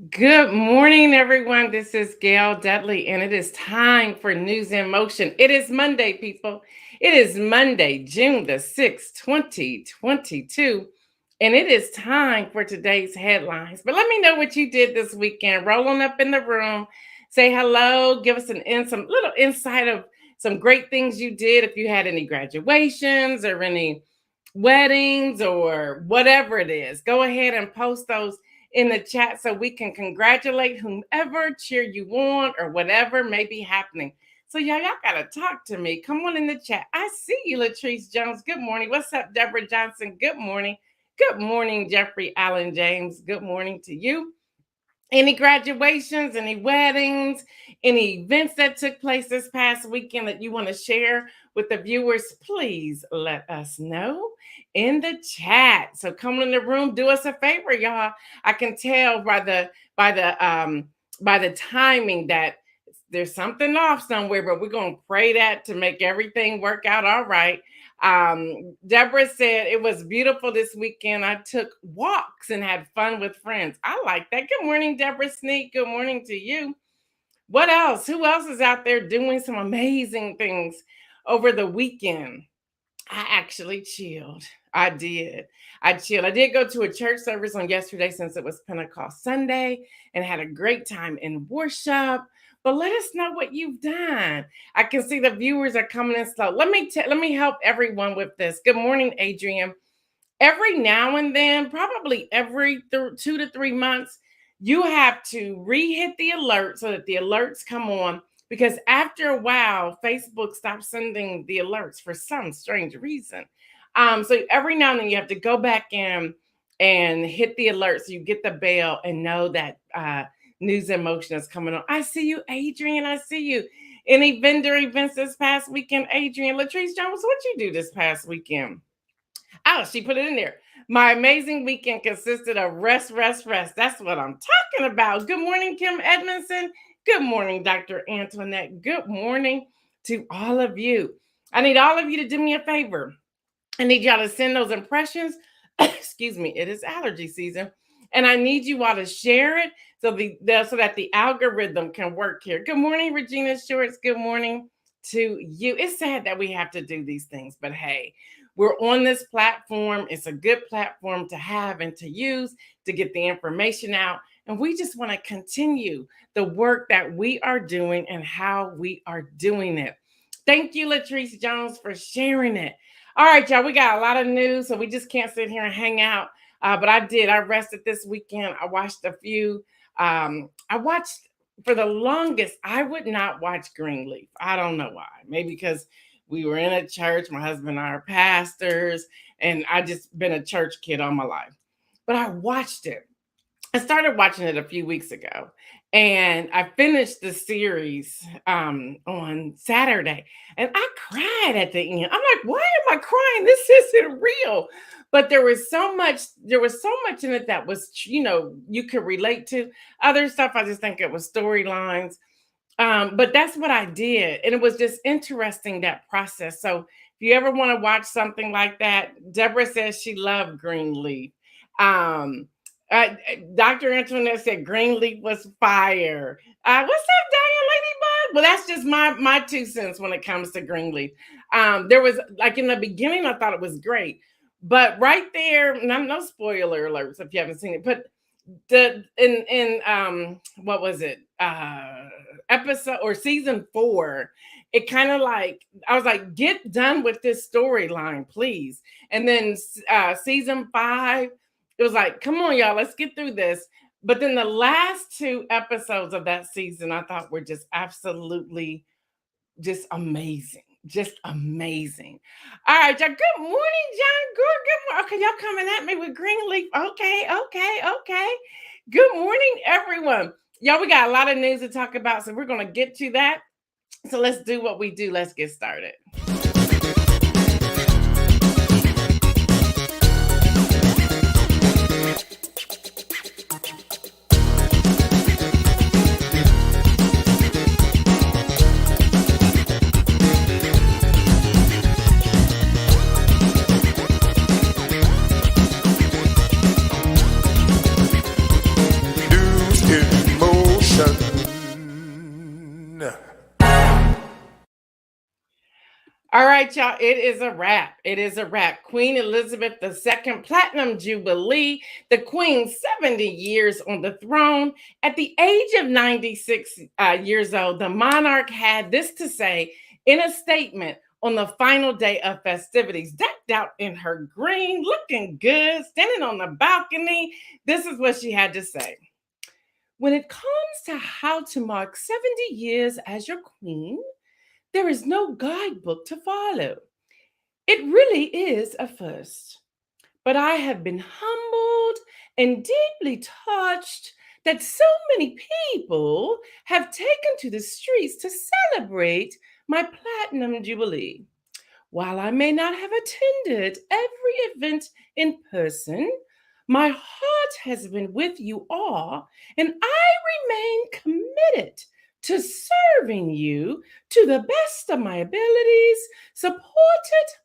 Good morning, everyone. This is Gail Dudley, and it is time for News in Motion. It is Monday, people. It is Monday, June the 6th, 2022, and it is time for today's headlines. But let me know what you did this weekend. Rolling up in the room, say hello, give us some little insight of some great things you did. If you had any graduations or any weddings or whatever it is, go ahead and post those in the chat so we can congratulate whomever, cheer you on, or whatever may be happening. So y'all gotta talk to me. Come on in the chat. I see you, Latrice Jones. Good morning. What's up, Deborah Johnson? Good morning. Good morning, Jeffrey Allen James. Good morning to you. Any graduations, any weddings, any events that took place this past weekend that you want to share with the viewers, please let us know in the chat. So come in the room, do us a favor, y'all. I can tell by the timing that there's something off somewhere, but we're gonna pray that to make everything work out all right. Deborah said it was beautiful this weekend. I took walks and had fun with friends. I like that. Good morning, Deborah Sneak. Good morning to you. What else? Who else is out there doing some amazing things over the weekend? I actually chilled. I did. I chilled. I did go to a church service on yesterday since it was Pentecost Sunday and had a great time in worship. But let us know what you've done. I can see the viewers are coming in slow. Let me help everyone with this. Good morning, Adrian. Every now and then, probably every 2 to 3 months, you have to re-hit the alert so that the alerts come on, because after a while, Facebook stops sending the alerts for some strange reason. So every now and then you have to go back in and hit the alert so you get the bell and know that News in Motion is coming on. I see you, Adrian. I see you. Any vendor events this past weekend, Adrian? Latrice Jones, what you do this past weekend? Oh, she put it in there. My amazing weekend consisted of rest, rest, rest. That's what I'm talking about. Good morning, Kim Edmondson. Good morning, Dr. Antoinette. Good morning to all of you. I need all of you to do me a favor. I need y'all to send those impressions. Excuse me, it is allergy season. And I need you all to share it so that the algorithm can work here. Good morning, Regina Shorts. Good morning to you. It's sad that we have to do these things, but hey, we're on this platform. It's a good platform to have and to use to get the information out. And we just want to continue the work that we are doing and how we are doing it. Thank you, Latrice Jones, for sharing it. All right, y'all, we got a lot of news, so we just can't sit here and hang out. But I rested this weekend. I watched a few. I watched, for the longest, I would not watch Greenleaf. I don't know why. Maybe because we were in a church. My husband and I are pastors, and I just been a church kid all my life. But I watched it. I started watching it a few weeks ago, and I finished the series on Saturday, and I cried at the end. I'm like, why am I crying? This isn't real. But there was so much in it that was, you could relate to. Other stuff, I just think it was storylines. But that's what I did. And it was just interesting, that process. So if you ever want to watch something like that, Deborah says she loved Greenleaf. Dr. Antoinette said Greenleaf was fire. What's up, Diane Ladybug? Well, that's just my 2 cents when it comes to Greenleaf. There was, like, in the beginning, I thought it was great. But right there, no spoiler alerts if you haven't seen it, but what was it? Episode or season 4, it kind of like, I was like, get done with this storyline, please. And then season 5, it was like, come on, y'all, let's get through this. But then the last 2 episodes of that season, I thought were just absolutely just amazing. Just amazing. All right, y'all. Good morning, John Gore. Good morning. Okay, y'all coming at me with Greenleaf. Okay. Good morning, everyone. Y'all, we got a lot of news to talk about, so we're going to get to that. So let's do what we do. Let's get started. All right, y'all. It is a wrap. It is a wrap. Queen Elizabeth II Platinum Jubilee, the Queen 70 years on the throne. At the age of 96 years old, the monarch had this to say in a statement on the final day of festivities, decked out in her green, looking good, standing on the balcony. This is what she had to say. When it comes to how to mark 70 years as your queen, there is no guidebook to follow. It really is a first. But I have been humbled and deeply touched that so many people have taken to the streets to celebrate my Platinum Jubilee. While I may not have attended every event in person, my heart has been with you all, and I remain committed to serving you to the best of my abilities, supported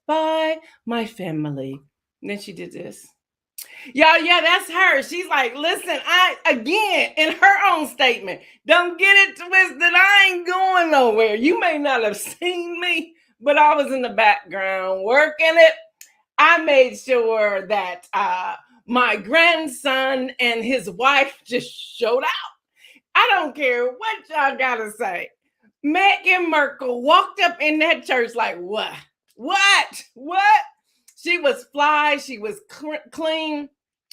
by my family. And then she did this. Y'all, yeah, that's her. She's like, listen, again, in her own statement, don't get it twisted. I ain't going nowhere. You may not have seen me, but I was in the background working it. I made sure that my grandson and his wife just showed out. I don't care what y'all gotta say. Meghan Markle walked up in that church like, what? What? She was fly. She was clean.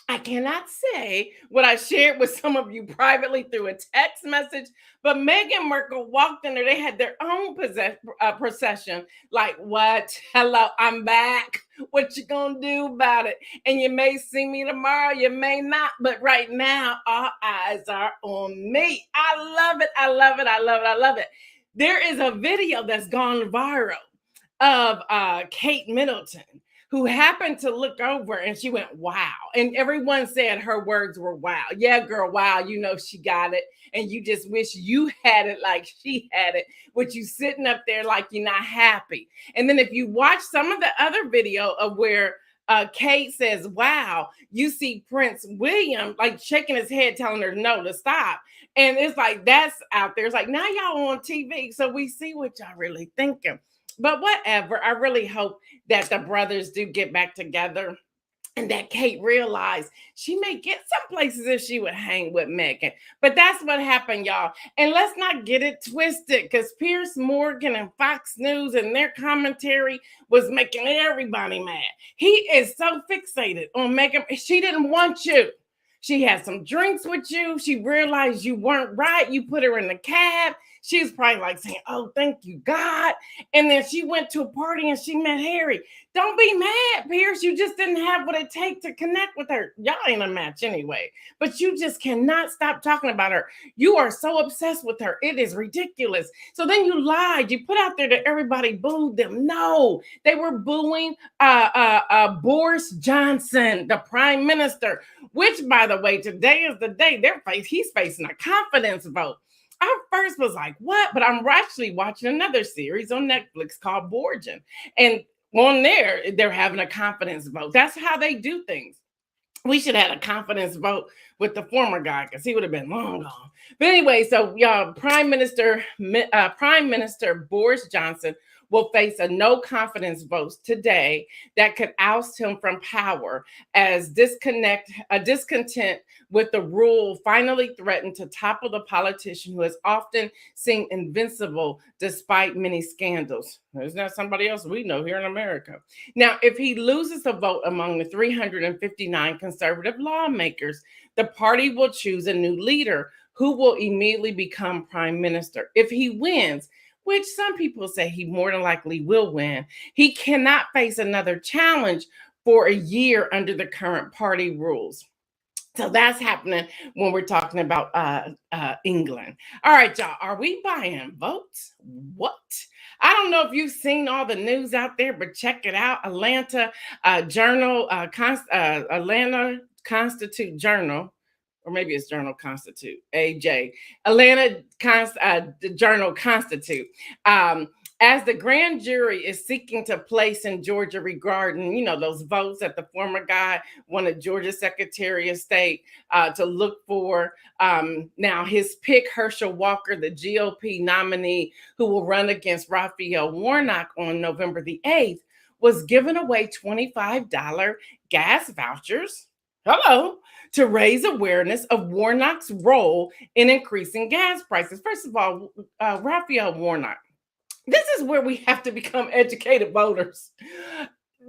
I cannot say what I shared with some of you privately through a text message, but Meghan Markle walked in there. They had their own procession. Like, what? Hello, I'm back. What you gonna do about it? And you may see me tomorrow, you may not, but right now, all eyes are on me. I love it. I love it. I love it. I love it. There is a video that's gone viral of Kate Middleton, who happened to look over and she went, wow. And everyone said her words were, wow. Yeah, girl, wow. You know, she got it. And you just wish you had it like she had it, with you sitting up there like you're not happy. And then if you watch some of the other video of where Kate says, wow, you see Prince William like shaking his head, telling her no to stop. And it's like, that's out there. It's like, now y'all on TV. So we see what y'all really thinking. But whatever, I really hope that the brothers do get back together and that Kate realized she may get some places if she would hang with Meghan. But that's what happened, y'all. And let's not get it twisted, because Piers Morgan and Fox News and their commentary was making everybody mad. He is so fixated on Meghan. She didn't want you. She had some drinks with you. She realized you weren't right. You put her in the cab. She was probably like saying, oh, thank you, God. And then she went to a party and she met Harry. Don't be mad, Pierce. You just didn't have what it takes to connect with her. Y'all ain't a match anyway. But you just cannot stop talking about her. You are so obsessed with her. It is ridiculous. So then you lied. You put out there that everybody booed them. No, they were booing Boris Johnson, the prime minister, which, by the way, today is the day he's facing a confidence vote. I first was like, what? But I'm actually watching another series on Netflix called Borgen. And on there, they're having a confidence vote. That's how they do things. We should have had a confidence vote with the former guy, because he would have been long gone. But anyway, so y'all, Prime Minister Boris Johnson will face a no confidence vote today that could oust him from power, as discontent with the rule finally threatened to topple the politician who has often seemed invincible despite many scandals. There's not somebody else we know here in America. Now, if he loses the vote among the 359 conservative lawmakers, the party will choose a new leader who will immediately become prime minister. If he wins, which some people say he more than likely will win, he cannot face another challenge for a year under the current party rules. So that's happening when we're talking about England. All right, y'all, are we buying votes? What? I don't know if you've seen all the news out there, but check it out. Atlanta Constitute Journal, or maybe it's Journal Constitute, AJ, Atlanta Journal Constitute, As the grand jury is seeking to place in Georgia regarding, those votes that the former guy wanted Georgia Secretary of State to look for. Now, his pick, Herschel Walker, the GOP nominee who will run against Raphael Warnock on November the 8th, was giving away $25 gas vouchers. Hello. To raise awareness of Warnock's role in increasing gas prices. First of all, Raphael Warnock, this is where we have to become educated voters.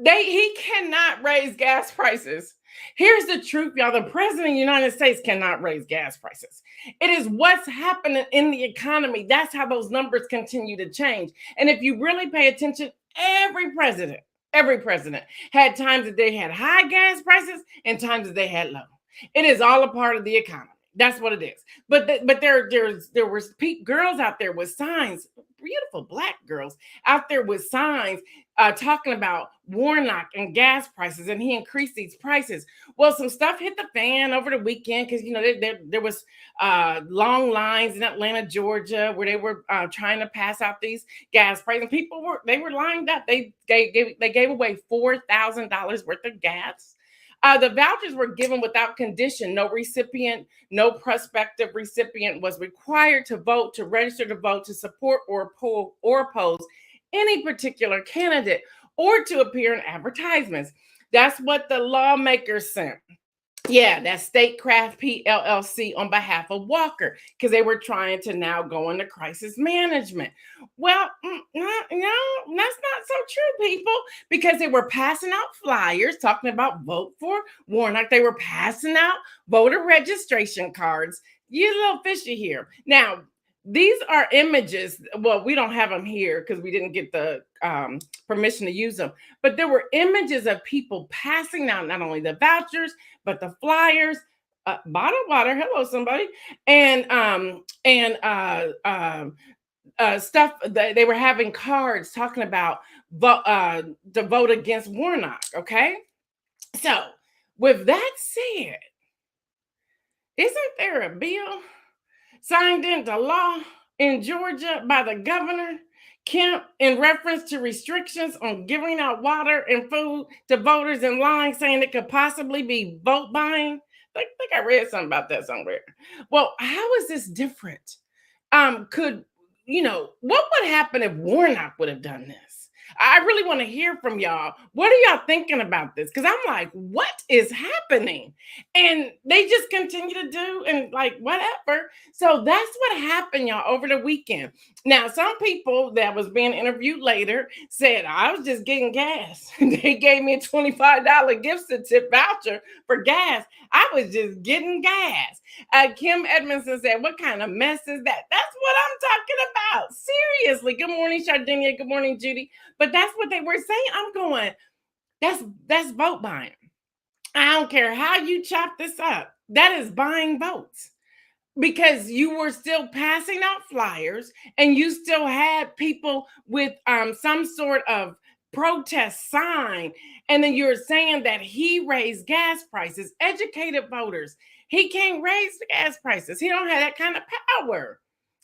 He cannot raise gas prices. Here's the truth, y'all. The president of the United States cannot raise gas prices. It is what's happening in the economy. That's how those numbers continue to change. And if you really pay attention, every president had times that they had high gas prices and times that they had low. It is all a part of the economy. That's what it is. But there was girls out there with signs, beautiful Black girls out there with signs talking about Warnock and gas prices, and he increased these prices. Well, some stuff hit the fan over the weekend because there was long lines in Atlanta, Georgia, where they were trying to pass out these gas prices, and people were lined up. They gave away $4,000 worth of gas. The vouchers were given without condition. No prospective recipient was required to register to vote, to support or oppose any particular candidate, or to appear in advertisements. That's what the lawmakers sent. Yeah, that's Statecraft PLLC on behalf of Walker, because they were trying to now go into crisis management. Well, no, that's not so true, people, because they were passing out flyers talking about vote for Warnock. They were passing out voter registration cards. You little fishy here. Now, these are images. Well, we don't have them here because we didn't get the permission to use them. But there were images of people passing out not only the vouchers, but the flyers, bottled water. Hello, somebody. And stuff. They were having cards talking about to vote against Warnock. Okay. So with that said, isn't there a bill signed into law in Georgia by the governor, Kemp, in reference to restrictions on giving out water and food to voters in line, saying it could possibly be vote buying? I think I read something about that somewhere. Well, how is this different? What would happen if Warnock would have done this? I really want to hear from y'all. What are y'all thinking about this? Because I'm like, what is happening? And they just continue to do and like whatever. So that's what happened, y'all, over the weekend. Now, some people that was being interviewed later said, I was just getting gas. They gave me a $25 gift certificate voucher for gas. I was just getting gas. Kim Edmondson said, what kind of mess is that? That's what I'm talking about. Seriously. Good morning, Sardinia. Good morning, Judy. But that's what they were saying. I'm going, that's vote buying. I don't care how you chop this up. That is buying votes. Because you were still passing out flyers and you still had people with some sort of protest sign. And then you're saying that he raised gas prices. Educated voters. He can't raise the gas prices. He don't have that kind of power.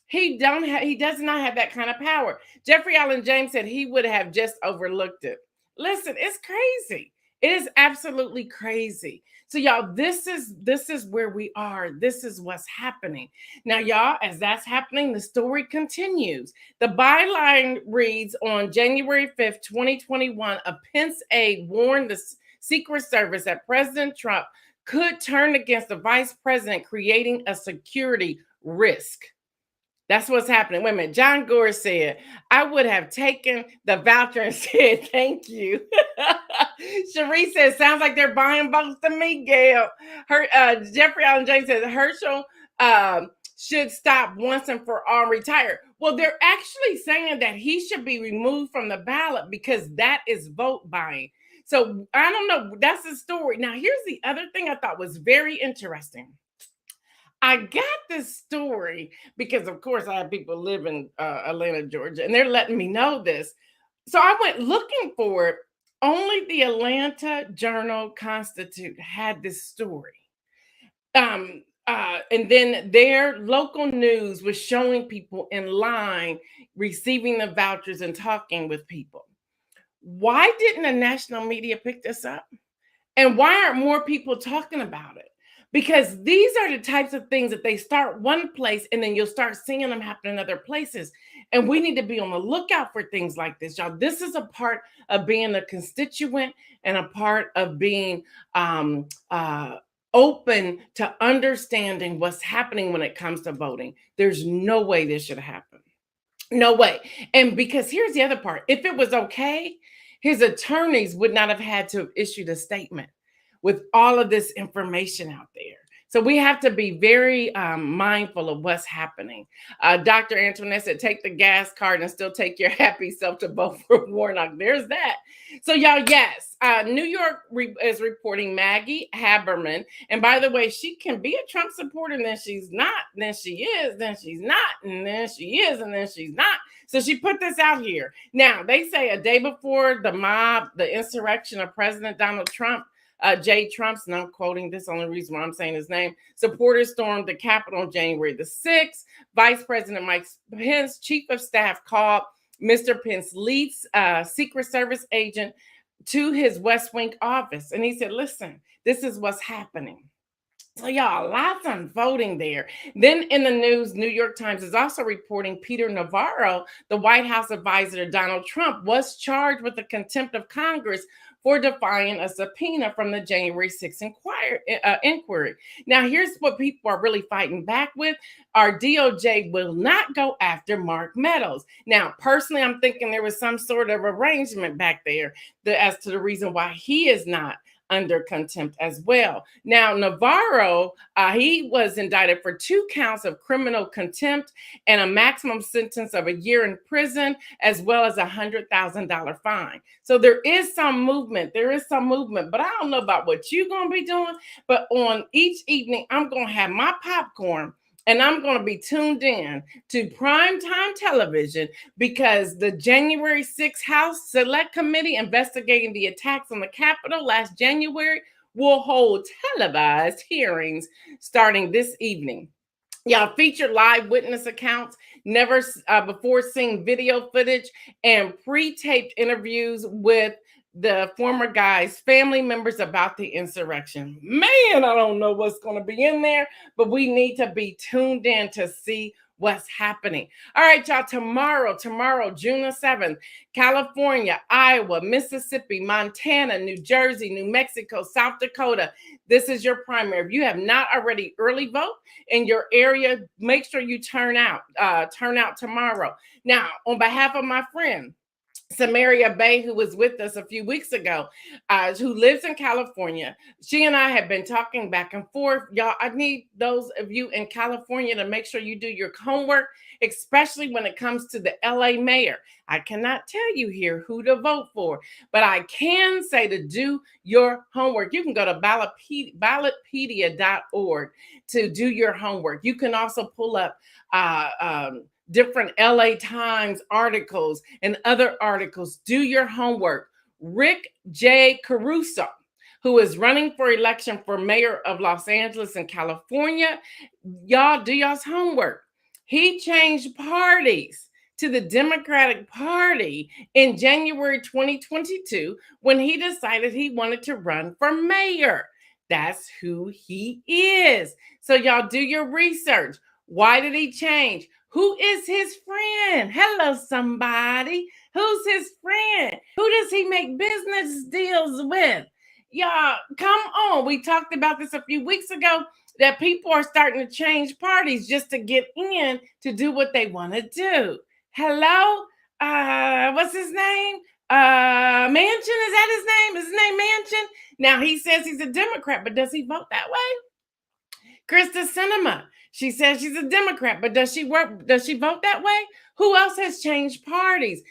He does not have that kind of power. Jeffrey Allen James said he would have just overlooked it. Listen, it's crazy. It is absolutely crazy. So y'all, this is where we are. This is what's happening. Now, y'all, as that's happening, the story continues. The byline reads, on January 5th, 2021, a Pence aide warned the Secret Service that President Trump could turn against the vice president, creating a security risk. That's what's happening. Wait a minute. John Gore said, I would have taken the voucher and said, thank you. Cherie says, sounds like they're buying votes to me, Gail. Jeffrey Allen James says, Herschel should stop once and for all, retire. Well, they're actually saying that he should be removed from the ballot because that is vote buying. So I don't know. That's the story. Now, here's the other thing I thought was very interesting. I got this story because, of course, I have people live in Atlanta, Georgia, and they're letting me know this. So I went looking for it. Only the Atlanta Journal-Constitute had this story. And then their local news was showing people in line receiving the vouchers and talking with people. Why didn't the national media pick this up? And why aren't more people talking about it? Because these are the types of things that they start one place and then you'll start seeing them happen in other places. And we need to be on the lookout for things like this, y'all. This is a part of being a constituent and a part of being open to understanding what's happening when it comes to voting. There's no way this should happen. No way. And because here's the other part, if it was okay, his attorneys would not have had to have issued a statement with all of this information out there. So we have to be very mindful of what's happening. Dr. Antoinette said, take the gas card and still take your happy self to vote for Warnock. There's that. So y'all, yes, New York is reporting Maggie Haberman. And by the way, she can be a Trump supporter, and then she's not, and then she is, then she's not, and then she is, and then she's not. So she put this out here. Now, they say a day before the mob, the insurrection of President Donald Trump, J. Trump's, and I'm quoting this, only reason why I'm saying his name, supporters stormed the Capitol on January the 6th. Vice President Mike Pence, Chief of Staff, called Mr. Pence lead Secret Service agent to his West Wing office. And he said, listen, this is what's happening. So y'all, lots unfolding there. Then in the news, New York Times is also reporting Peter Navarro, the White House advisor to Donald Trump, was charged with the contempt of Congress for defying a subpoena from the January 6th inquiry. Now, here's what people are really fighting back with. Our DOJ will not go after Mark Meadows. Now, personally, I'm thinking there was some sort of arrangement back there as to the reason why he is not under contempt as well. Now, Navarro, he was indicted for 2 counts of criminal contempt and a maximum sentence of a year in prison, as well as $100,000 fine. So there is some movement. But I don't know about what you're going to be doing. But on each evening, I'm going to have my popcorn, and I'm going to be tuned in to primetime television, because the January 6th House Select Committee investigating the attacks on the Capitol last January will hold televised hearings starting this evening. Y'all, feature live witness accounts, never before seen video footage, and pre-taped interviews with the former guy's family members about the insurrection. Man, I don't know what's going to be in there, but we need to be tuned in to see what's happening. All right, y'all, tomorrow, June the 7th, California, Iowa, Mississippi, Montana, New Jersey, New Mexico, South Dakota. This is your primary. If you have not already early vote in your area, make sure you turn out tomorrow. Now, on behalf of my friend, Samaria Bay, who was with us a few weeks ago, who lives in California. She and I have been talking back and forth. Y'all, I need those of you in California to make sure you do your homework, especially when it comes to the LA mayor. I cannot tell you here who to vote for, but I can say to do your homework. You can go to ballotpedia.org to do your homework. You can also pull up different LA Times articles and other articles. Do your homework. Rick J. Caruso, who is running for election for mayor of Los Angeles in California, y'all do y'all's homework. He changed parties to the Democratic Party in January 2022 when he decided he wanted to run for mayor. That's who he is. So y'all do your research. Why did he change? Who is his friend? Hello, somebody. Who's his friend? Who does he make business deals with? Y'all, come on. We talked about this a few weeks ago, that people are starting to change parties just to get in to do what they want to do. Hello? What's his name? Manchin, is that his name? Is his name Manchin? Now, he says he's a Democrat, but does he vote that way? Krista Sinema, she says she's a Democrat, but does she vote that way? Who else has changed parties?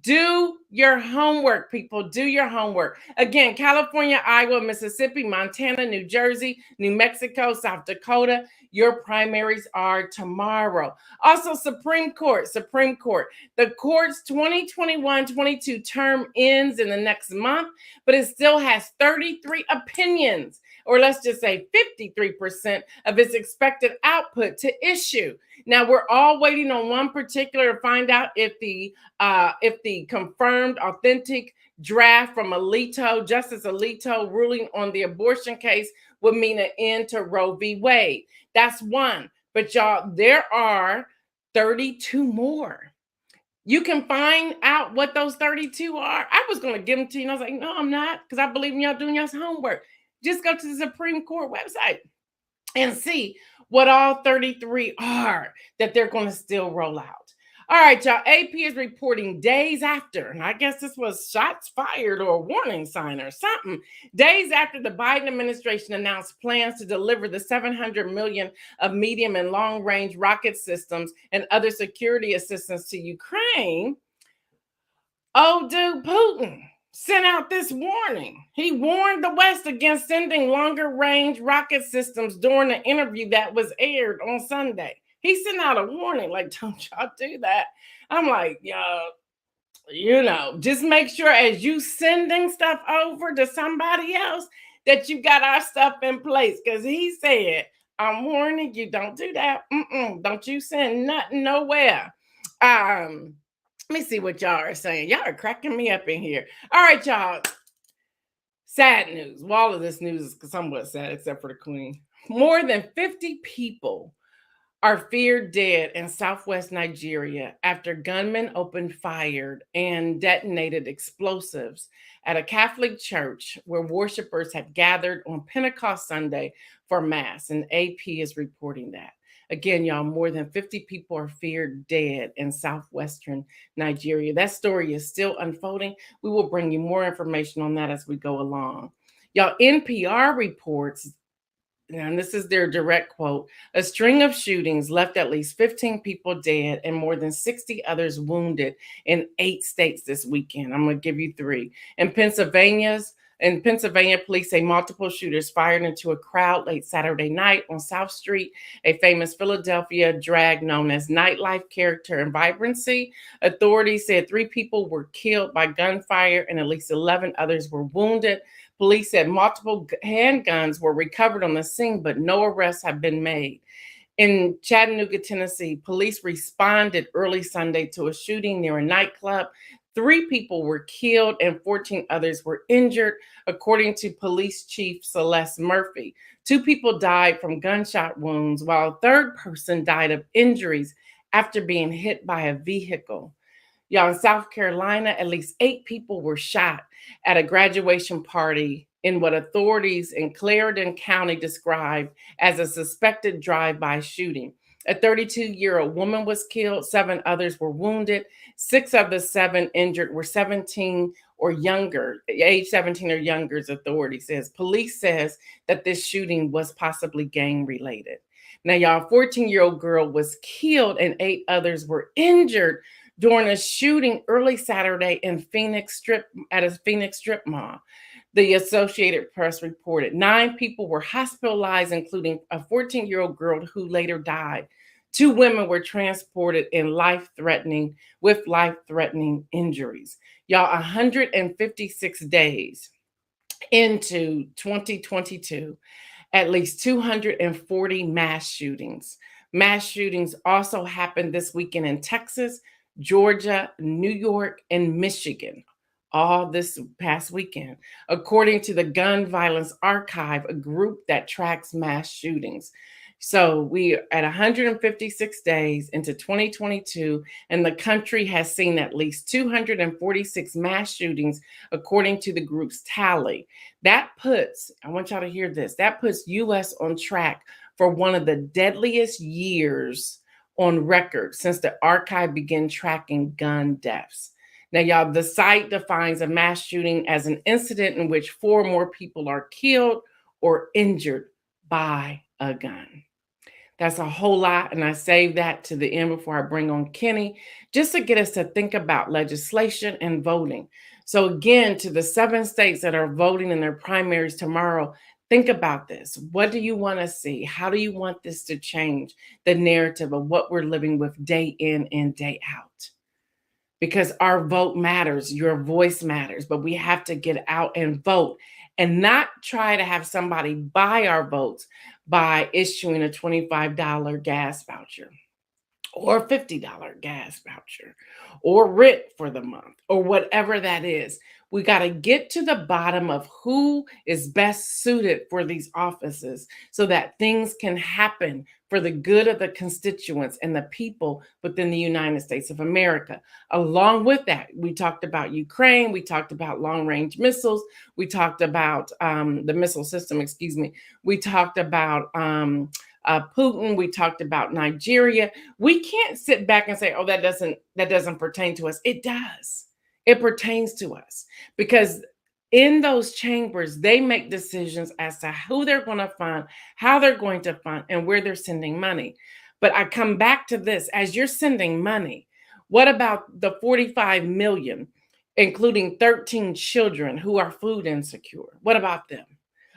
Do your homework, people. Do your homework. Again, California, Iowa, Mississippi, Montana, New Jersey, New Mexico, South Dakota. Your primaries are tomorrow. Also, Supreme Court. The court's 2021-22 term ends in the next month, but it still has 33 opinions or let's just say 53% of its expected output to issue. Now we're all waiting on one particular to find out if the confirmed authentic draft from Justice Alito ruling on the abortion case would mean an end to Roe v. Wade. That's one. But y'all, there are 32 more. You can find out what those 32 are. I was going to give them to you, and I was like, no, I'm not, because I believe in y'all doing y'all's homework. Just go to the Supreme Court website and see what all 33 are that they're going to still roll out. All right, y'all. AP is reporting days after, and I guess this was shots fired or a warning sign or something, days after the Biden administration announced plans to deliver the $700 million of medium and long-range rocket systems and other security assistance to Ukraine. Old dude Putin sent out this warning. He warned the West against sending longer-range rocket systems during an interview that was aired on Sunday. He sent out a warning, like, don't y'all do that. I'm like, just make sure as you sending stuff over to somebody else that you got our stuff in place. Because he said, I'm warning you, don't do that. Don't you send nothing nowhere. Let me see what y'all are saying. Y'all are cracking me up in here. All right, y'all. Sad news. Well, all of this news is somewhat sad, except for the Queen. More than 50 people are feared dead in southwest Nigeria after gunmen opened fire and detonated explosives at a Catholic church where worshipers had gathered on Pentecost Sunday for Mass, and AP is reporting that. Again, y'all, more than 50 people are feared dead in southwestern Nigeria. That story is still unfolding. We will bring you more information on that as we go along. Y'all, NPR reports, and this is their direct quote, a string of shootings left at least 15 people dead and more than 60 others wounded in 8 states this weekend. I'm going to give you 3. In Pennsylvania, police say multiple shooters fired into a crowd late Saturday night on South Street, a famous Philadelphia drag known as nightlife character and vibrancy. Authorities said 3 people were killed by gunfire and at least 11 others were wounded. Police said multiple handguns were recovered on the scene, but no arrests have been made. In Chattanooga, Tennessee, police responded early Sunday to a shooting near a nightclub. 3 people were killed and 14 others were injured, according to Police Chief Celeste Murphy. 2 people died from gunshot wounds, while a third person died of injuries after being hit by a vehicle. Y'all, in South Carolina, at least 8 people were shot at a graduation party in what authorities in Clarendon County described as a suspected drive-by shooting. A 32-year-old woman was killed. 7 others were wounded. 6 of the 7 injured were 17 or younger, age 17 or younger, as authority says. Police says that this shooting was possibly gang-related. Now, y'all, a 14-year-old girl was killed and 8 others were injured during a shooting early Saturday in at a Phoenix Strip mall. The Associated Press reported 9 people were hospitalized, including a 14-year-old girl who later died. 2 women were transported with life-threatening injuries. Y'all, 156 days into 2022, at least 240 mass shootings. Mass shootings also happened this weekend in Texas, Georgia, New York, and Michigan, all this past weekend, according to the Gun Violence Archive, a group that tracks mass shootings. So we are at 156 days into 2022, and the country has seen at least 246 mass shootings, according to the group's tally. That puts, I want y'all to hear this, that puts U.S. on track for one of the deadliest years on record since the archive began tracking gun deaths. Now, y'all, the site defines a mass shooting as an incident in which 4 or more people are killed or injured by a gun. That's a whole lot, and I save that to the end before I bring on Kenny, just to get us to think about legislation and voting. So again, to the 7 states that are voting in their primaries tomorrow, think about this. What do you want to see? How do you want this to change the narrative of what we're living with day in and day out? Because our vote matters, your voice matters, but we have to get out and vote and not try to have somebody buy our votes by issuing a $25 gas voucher or $50 gas voucher or rent for the month or whatever that is. We got to get to the bottom of who is best suited for these offices so that things can happen for the good of the constituents and the people within the United States of America. Along with that, we talked about Ukraine, we talked about long range missiles, we talked about the missile system, excuse me, we talked about Putin, we talked about Nigeria. We can't sit back and say, "Oh, that doesn't pertain to us." It does. It pertains to us because in those chambers, they make decisions as to who they're going to fund, how they're going to fund, and where they're sending money. But I come back to this: as you're sending money, what about the 45 million, including 13 children who are food insecure? What about them?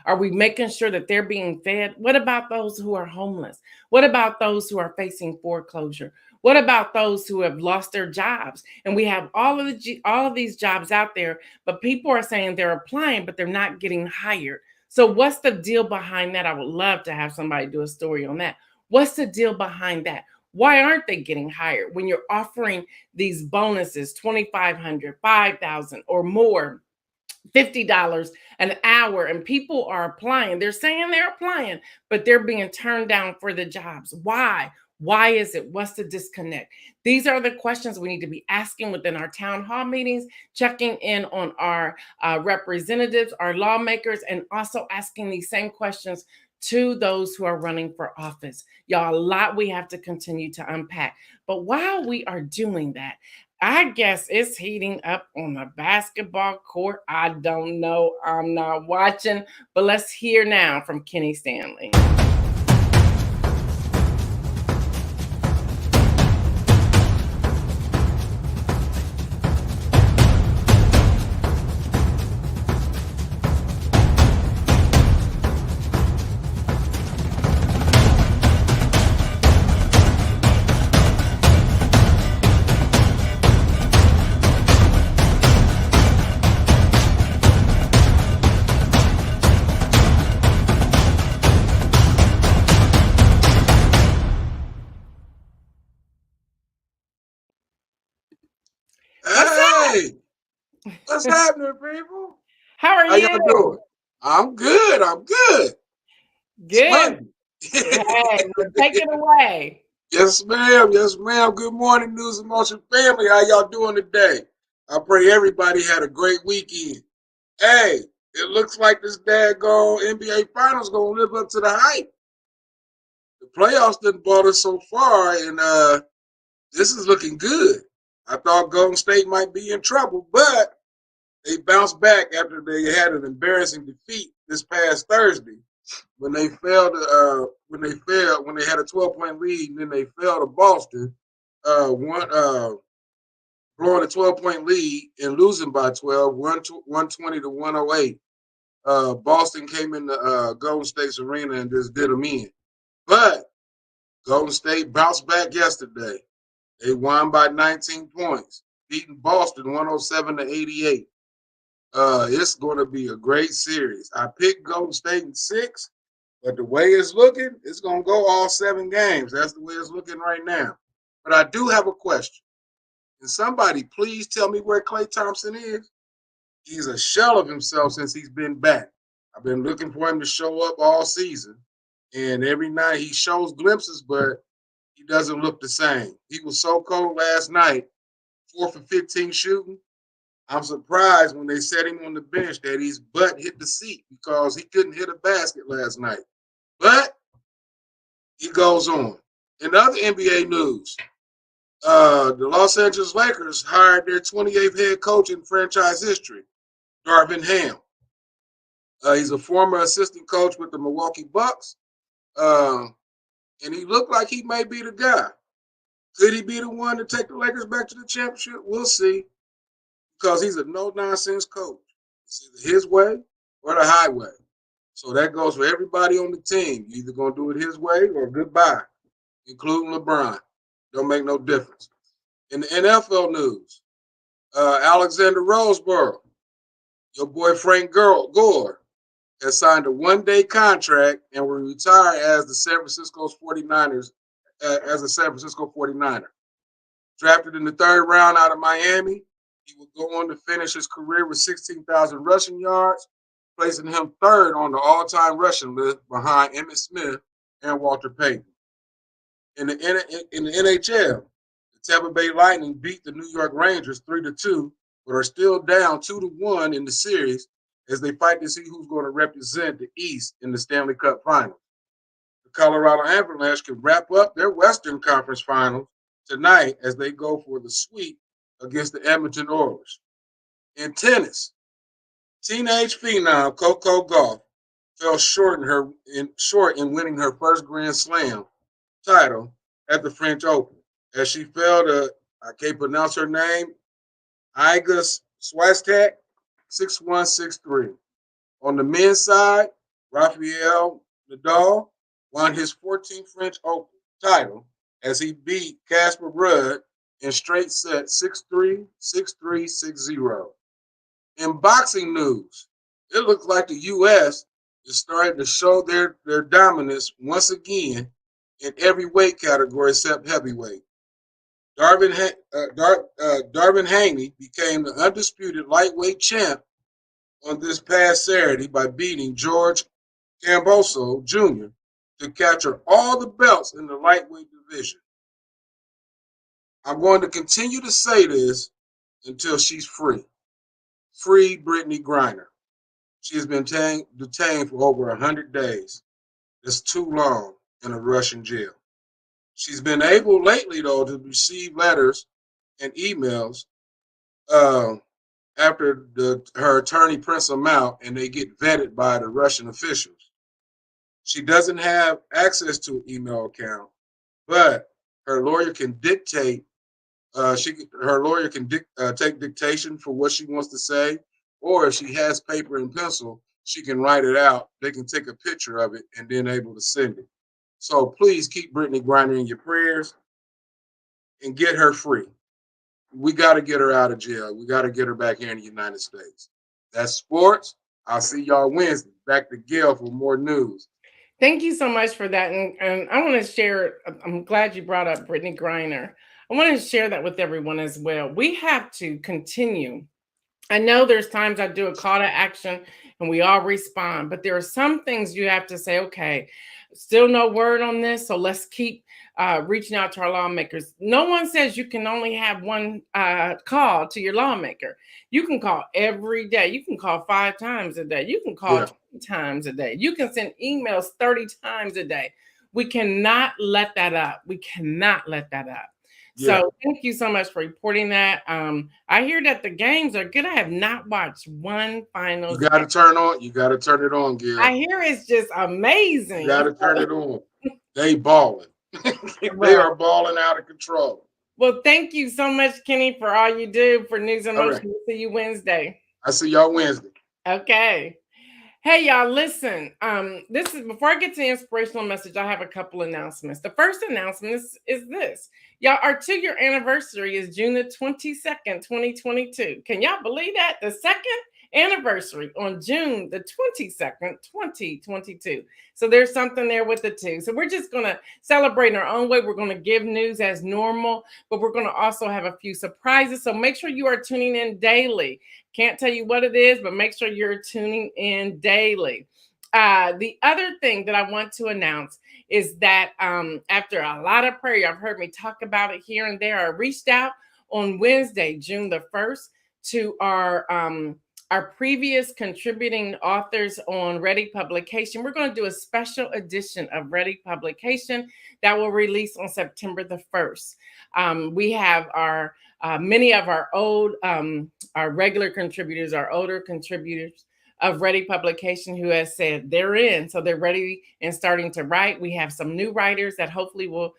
Are we making sure that they're being fed? What about those who are homeless? What about those who are facing foreclosure? What about those who have lost their jobs? And we have all of these jobs out there, but people are saying they're applying, but they're not getting hired. So what's the deal behind that? I would love to have somebody do a story on that. What's the deal behind that? Why aren't they getting hired when you're offering these bonuses, 2,500, 5,000 or more? $50 an hour, and people are applying. They're saying they're applying, but they're being turned down for the jobs. Why is it? What's the disconnect? These are the questions we need to be asking within our town hall meetings, checking in on our representatives, our lawmakers, and also asking these same questions to those who are running for office. Y'all, a lot we have to continue to unpack. But while we are doing that, I guess it's heating up on the basketball court. I don't know. I'm not watching, but let's hear now from Kenny Stanley. Hey, what's happening, people? How are How y'all doing? you? I'm good. I'm good. It's Good. Monday. Hey, well, take it away. Yes, ma'am. Yes, ma'am. Good morning, News and Motion family. How y'all doing today? I pray everybody had a great weekend. Hey, it looks like this daggone NBA Finals gonna live up to the hype. The playoffs done brought us so far, and this is looking good. I thought Golden State might be in trouble, but they bounced back after they had an embarrassing defeat this past Thursday when they when they had a 12-point lead and then they fell to Boston, blowing a 12-point lead and losing by 12, 120 to 108. Boston came in the Golden State's arena and just did them in. But Golden State bounced back yesterday. They won by 19 points, beating Boston 107 to 88. It's going to be a great series. I picked Golden State in 6, but the way it's looking, it's going to go all 7 games. That's the way it's looking right now. But I do have a question. Can somebody please tell me where Klay Thompson is? He's a shell of himself since he's been back. I've been looking for him to show up all season, and every night he shows glimpses, but he doesn't look the same. He was so cold last night, 4 for 15 shooting. I'm surprised when they set him on the bench that his butt hit the seat because he couldn't hit a basket last night. But he goes on. In other NBA news, the Los Angeles Lakers hired their 28th head coach in franchise history, Darvin Ham. He's a former assistant coach with the Milwaukee Bucks, and he looked like he may be the guy. Could he be the one to take the Lakers back to the championship? We'll see, because he's a no-nonsense coach. It's either his way or the highway. So that goes for everybody on the team. You're either going to do it his way or goodbye, including LeBron. Don't make no difference. In the NFL news, Alexander Roseborough, your boy Frank Gore, has signed a one-day contract and will retire as the San Francisco 49ers, as a San Francisco 49er. Drafted in the third round out of Miami, he will go on to finish his career with 16,000 rushing yards, placing him third on the all-time rushing list behind Emmitt Smith and Walter Payton. In the NHL, the Tampa Bay Lightning beat the New York Rangers 3-2, but are still down 2-1 in the series as they fight to see who's going to represent the East in the Stanley Cup Finals. The Colorado Avalanche can wrap up their Western Conference Finals tonight as they go for the sweep against the Edmonton Oilers. In tennis, teenage phenom Coco Gauff fell short in winning her first Grand Slam title at the French Open as she fell to, I can't pronounce her name, Iga Swiatek, 6-1, 6-3. On the men's side, Rafael Nadal won his 14th French Open title as he beat Casper Ruud in straight sets 6-3, 6-3, 6-0. In boxing news, it looks like the U.S. is starting to show their dominance once again in every weight category except heavyweight. Darvin Haney became the undisputed lightweight champ on this past Saturday by beating George Camboso Jr. to capture all the belts in the lightweight division. I'm going to continue to say this until she's free. Free Brittany Griner. She has been detained for over 100 days. That's too long in a Russian jail. She's been able lately, though, to receive letters and emails after her attorney prints them out and they get vetted by the Russian officials. She doesn't have access to an email account, but her lawyer can dictate. Take dictation for what she wants to say, or if she has paper and pencil, she can write it out. They can take a picture of it and then able to send it. So please keep Brittany Griner in your prayers and get her free. We got to get her out of jail. We got to get her back here in the United States. That's sports. I'll see y'all Wednesday. Back to Gail for more news. Thank you so much for that. And I want to share, I'm glad you brought up Brittany Griner. I want to share that with everyone as well. We have to continue. I know there's times I do a call to action and we all respond, but there are some things you have to say, okay, still no word on this, so let's keep reaching out to our lawmakers. No one says you can only have one call to your lawmaker. You can call every day. You can call 5 times a day. You can call 20 times a day. You can send emails 30 times a day. We cannot let that up. We cannot let that up. Yeah. So thank you so much for reporting that. I hear that the games are good. I have not watched one finals. You got to turn on. You got to turn it on, Gail. I hear it's just amazing. You got to turn it on. They balling. They are balling out of control. Well, thank you so much, Kenny, for all you do for News in Motion. We'll see you Wednesday. I see y'all Wednesday. Okay. Hey, y'all, listen. This is before I get to the inspirational message, I have a couple announcements. The first announcement is this. Y'all, our 2-year anniversary is June the 22nd, 2022. Can y'all believe that? The second anniversary on June the 22nd, 2022. So there's something there with the 2. So we're just going to celebrate in our own way. We're going to give news as normal, but we're going to also have a few surprises. So make sure you are tuning in daily. Can't tell you what it is, but make sure you're tuning in daily. The other thing that I want to announce is that after a lot of prayer, you've heard me talk about it here and there. I reached out on Wednesday, June the 1st, to our previous contributing authors on Ready Publication. We're going to do a special edition of Ready Publication that will release on September the 1st. We have our many of our our regular contributors, our older contributors of Ready Publication who has said they're in, so they're ready and starting to write. We have some new writers that hopefully will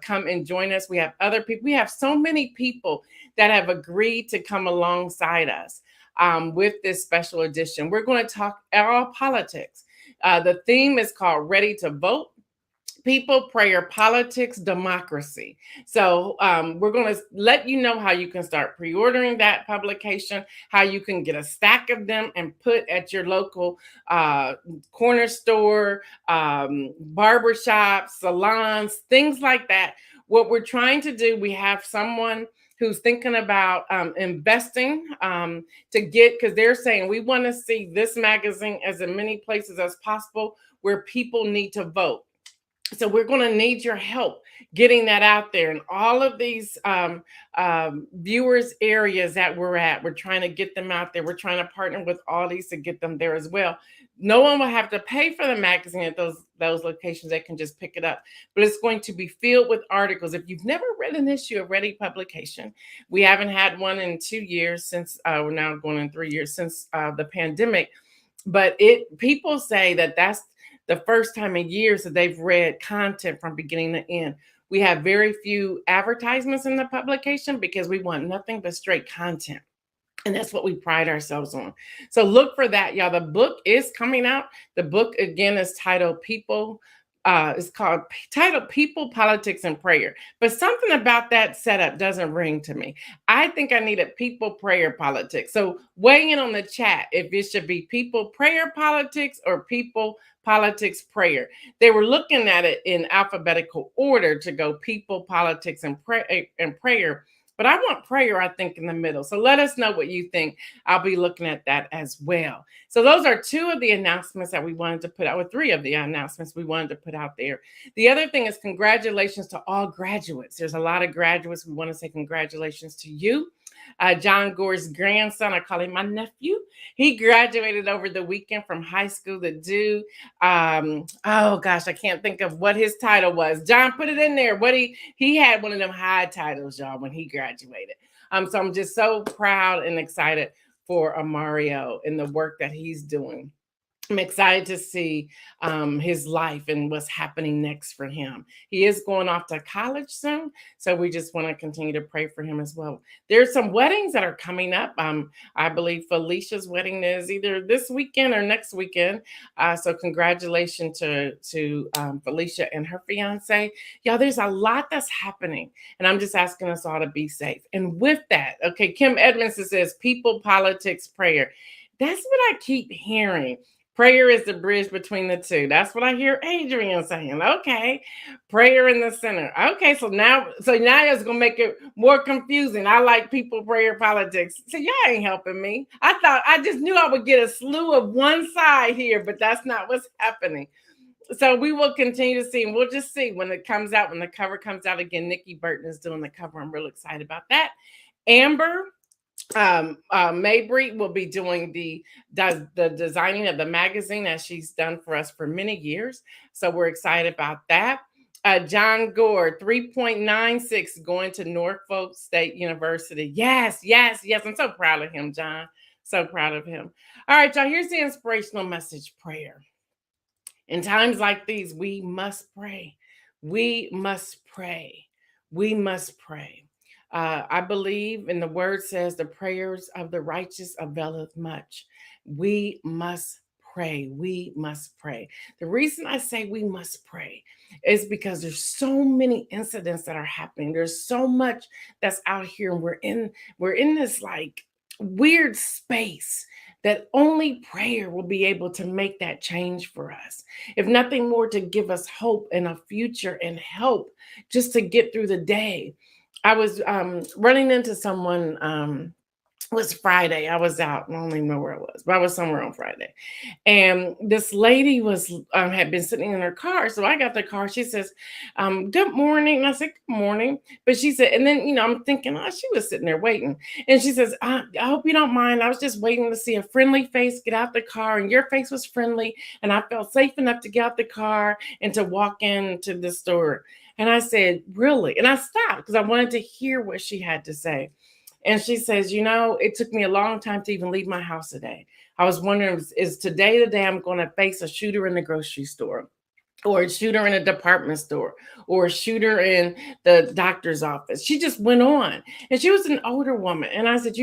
come and join us. We have other people. We have so many people that have agreed to come alongside us with this special edition. We're going to talk all politics. The theme is called Ready to Vote. People, Prayer, Politics, Democracy. So we're going to let you know how you can start pre-ordering that publication, how you can get a stack of them and put at your local corner store, barbershop, salons, things like that. What we're trying to do, we have someone who's thinking about investing to get, because they're saying we want to see this magazine as in many places as possible where people need to vote. So we're going to need your help getting that out there in all of these viewers areas that we're at. We're trying to get them out there. We're trying to partner with all these to get them there as well. No one will have to pay for the magazine at those locations. They can just pick it up, but it's going to be filled with articles. If you've never read an issue of Ready publication, we haven't had one in 2 years since we're now going in 3 years since the pandemic. But people say that that's the first time in years that they've read content from beginning to end. We have very few advertisements in the publication because we want nothing but straight content. And that's what we pride ourselves on. So look for that, y'all. The book is coming out. The book, again, is titled People. It's titled People, Politics, and Prayer. But something about that setup doesn't ring to me. I think I needed People, Prayer, Politics. So weigh in on the chat if it should be People, Prayer, Politics, or People, Politics, Prayer. They were looking at it in alphabetical order to go People, Politics, and Prayer. But I want prayer, I think, in the middle. So let us know what you think. I'll be looking at that as well. So those are 2 of the announcements that we wanted to put out, or 3 of the announcements we wanted to put out there. The other thing is congratulations to all graduates. There's a lot of graduates. We want to say congratulations to you. John Gore's grandson, I call him my nephew. He graduated over the weekend from high school. The dude, oh gosh, I can't think of what his title was. John, put it in there. What he had one of them high titles, y'all, when he graduated. So I'm just so proud and excited for Amario and the work that he's doing. I'm excited to see his life and what's happening next for him. He is going off to college soon, so we just want to continue to pray for him as well. There's some weddings that are coming up. I believe Felicia's wedding is either this weekend or next weekend. So congratulations to Felicia and her fiance. Y'all, there's a lot that's happening, and I'm just asking us all to be safe. And with that, okay, Kim Edmondson says, People, Politics, Prayer. That's what I keep hearing. Prayer is the bridge between the two. That's what I hear Adrian saying. Okay, prayer in the center. Okay, so now it's gonna make it more confusing. I like People, Prayer, Politics. So y'all ain't helping me. I just knew I would get a slew of one side here, but that's not what's happening. So we will continue to see, and we'll just see when it comes out, when the cover comes out again. Nikki Burton is doing the cover. I'm real excited about that. Amber Mabry will be doing the designing of the magazine, as she's done for us for many years. So we're excited about that. John Gore, 3.96, going to Norfolk State University. Yes. I'm so proud of him, John. So proud of him. All right, y'all, here's the inspirational message, prayer. In times like these, we must pray. We must pray. We must pray. I believe, and the word says, the prayers of the righteous availeth much. We must pray. We must pray. The reason I say we must pray is because there's so many incidents that are happening. There's so much that's out here, and we're in this like weird space that only prayer will be able to make that change for us. If nothing more, to give us hope and a future and help just to get through the day. I was running into someone, it was Friday. I was out. I don't even know where I was, but I was somewhere on Friday. And this lady had been sitting in her car. So I got the car. She says, good morning. And I said, good morning. But she said, and then, I'm thinking, oh, she was sitting there waiting. And she says, I hope you don't mind. I was just waiting to see a friendly face get out the car. And your face was friendly. And I felt safe enough to get out the car and to walk into the store. And I said, really? And I stopped because I wanted to hear what she had to say. And she says, it took me a long time to even leave my house today. I was wondering, is today the day I'm going to face a shooter in the grocery store? or a shooter in a department store, or a shooter in the doctor's office. She just went on. And she was an older woman. And I said,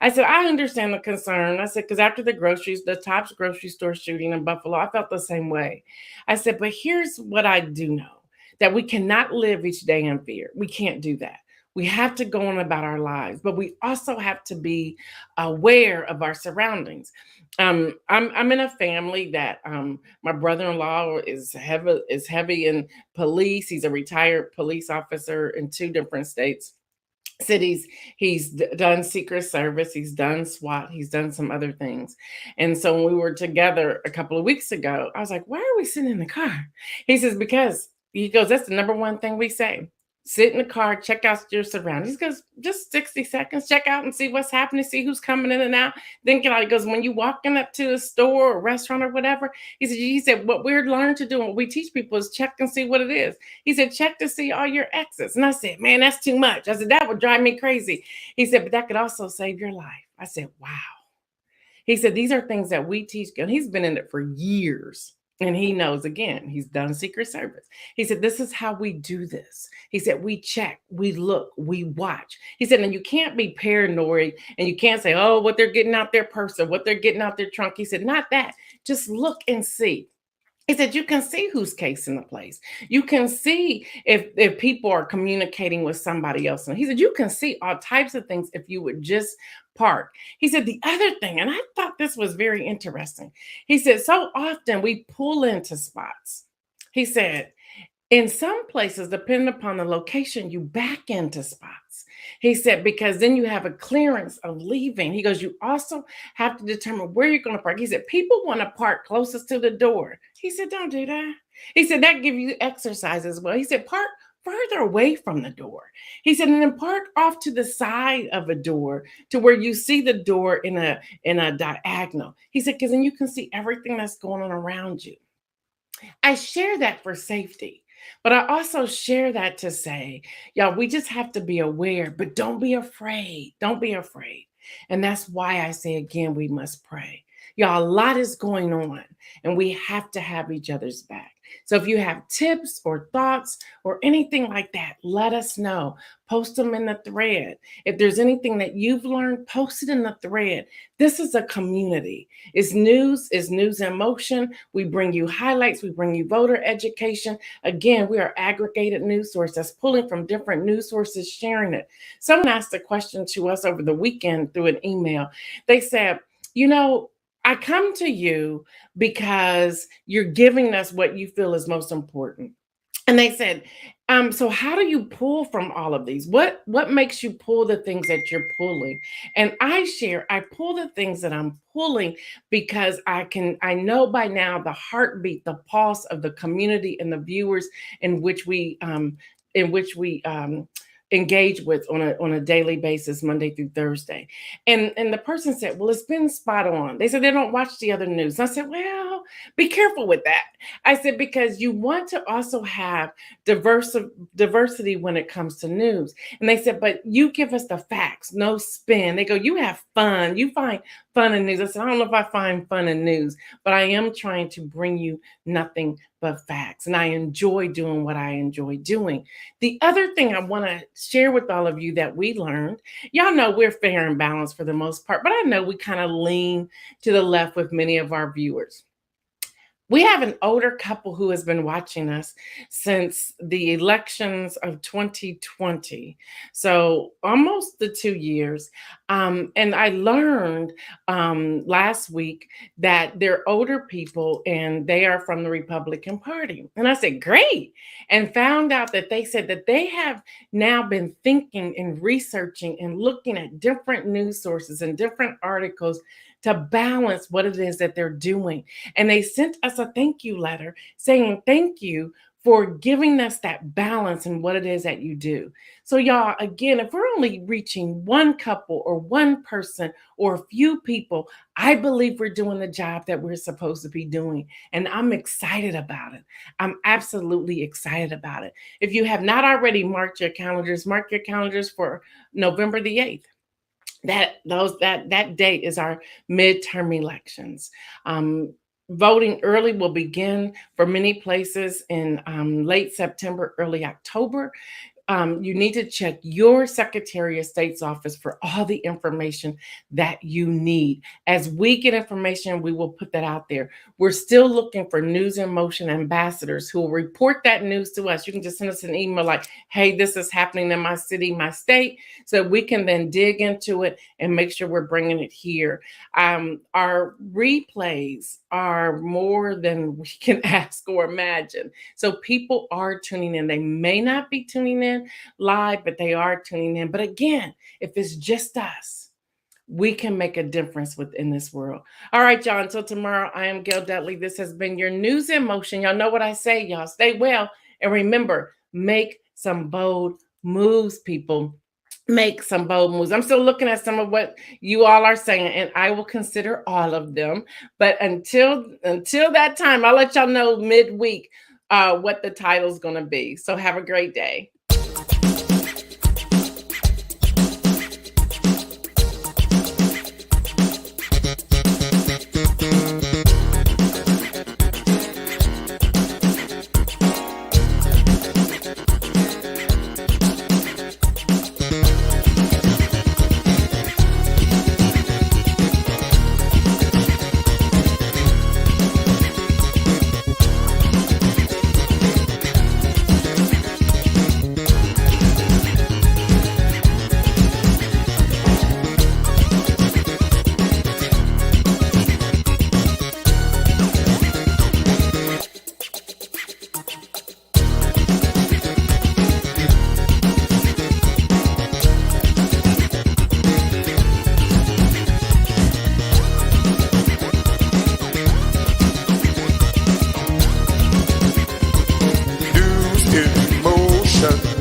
I said, I understand the concern. I said, because after the Tops grocery store shooting in Buffalo, I felt the same way. I said, but here's what I do know, that we cannot live each day in fear. We can't do that. We have to go on about our lives, but we also have to be aware of our surroundings. I'm in a family that my brother-in-law is heavy in police. He's a retired police officer in two different cities. He's done Secret Service, he's done SWAT, he's done some other things. And so when we were together a couple of weeks ago, I was like, why are we sitting in the car? He says, because he goes, that's the number one thing we say. Sit in the car, check out your surroundings. He goes, just 60 seconds, check out and see what's happening, see who's coming in and out. Then get out. He goes, when you walking up to a store or restaurant or whatever, he said, what we're learning to do and what we teach people is check and see what it is. He said, check to see all your exits. And I said, man, that's too much. I said, that would drive me crazy. He said, but that could also save your life. I said, wow. He said, these are things that we teach. And he's been in it for years. And he knows, again, he's done Secret Service. He said, this is how we do this. He said, we check, we look, we watch. He said, and you can't be paranoid and you can't say, oh, what they're getting out their purse or what they're getting out their trunk. He said, not that. Just look and see. He said, you can see who's casing the place. You can see if people are communicating with somebody else. And he said, you can see all types of things if you would just park. He said, the other thing, and I thought this was very interesting. He said, so often we pull into spots. He said, in some places, depending upon the location, you back into spots. He said, because then you have a clearance of leaving. He goes, you also have to determine where you're going to park. He said, people want to park closest to the door. He said, don't do that. He said, that gives you exercise as well. He said, park further away from the door. He said, and then park off to the side of a door to where you see the door in a diagonal. He said, because then you can see everything that's going on around you. I share that for safety. But I also share that to say, y'all, we just have to be aware, but don't be afraid. Don't be afraid. And that's why I say again, we must pray. Y'all, a lot is going on and we have to have each other's back. So if you have tips or thoughts or anything like that, let us know. Post them in the thread. If there's anything that you've learned, post it in the thread. This is a community. It's news in motion. We bring you highlights. We bring you voter education. Again, we are aggregated news source that's pulling from different news sources, sharing it. Someone asked a question to us over the weekend through an email. They said, I come to you because you're giving us what you feel is most important. And they said, so how do you pull from all of these? What makes you pull the things that you're pulling? And I pull the things that I'm pulling because I know by now the heartbeat, the pulse of the community and the viewers in which we engage with on a daily basis, Monday through Thursday. And the person said, well, it's been spot on. They said they don't watch the other news. And I said, well, be careful with that. I said, because you want to also have diversity when it comes to news. And they said, but you give us the facts, no spin. They go, you have fun. You find fun in news. I said, I don't know if I find fun in news, but I am trying to bring you nothing but facts. And I enjoy doing what I enjoy doing. The other thing I want to share with all of you that we learned, y'all know we're fair and balanced for the most part, but I know we kind of lean to the left with many of our viewers. We have an older couple who has been watching us since the elections of 2020. So almost the 2 years. And I learned last week that they're older people and they are from the Republican Party. And I said, great. And found out that they said that they have now been thinking and researching and looking at different news sources and different articles to balance what it is that they're doing. And they sent us a thank you letter saying, thank you for giving us that balance in what it is that you do. So y'all, again, if we're only reaching one couple or one person or a few people, I believe we're doing the job that we're supposed to be doing. And I'm excited about it. I'm absolutely excited about it. If you have not already mark your calendars for November the 8th. That date is our midterm elections. Voting early will begin for many places in late September, early October. You need to check your Secretary of State's office for all the information that you need. As we get information, we will put that out there. We're still looking for News in Motion ambassadors who will report that news to us. You can just send us an email like, hey, this is happening in my city, my state, so we can then dig into it and make sure we're bringing it here. Our replays are more than we can ask or imagine. So people are tuning in. They may not be tuning in live, but they are tuning in. But again, if it's just us, we can make a difference within this world. All right, y'all. Until tomorrow, I am Gail Dudley. This has been your News in Motion. Y'all know what I say, y'all. Stay well. And remember, make some bold moves, people. Make some bold moves. I'm still looking at some of what you all are saying, and I will consider all of them. But until that time, I'll let y'all know midweek what the title's going to be. So have a great day. News in motion.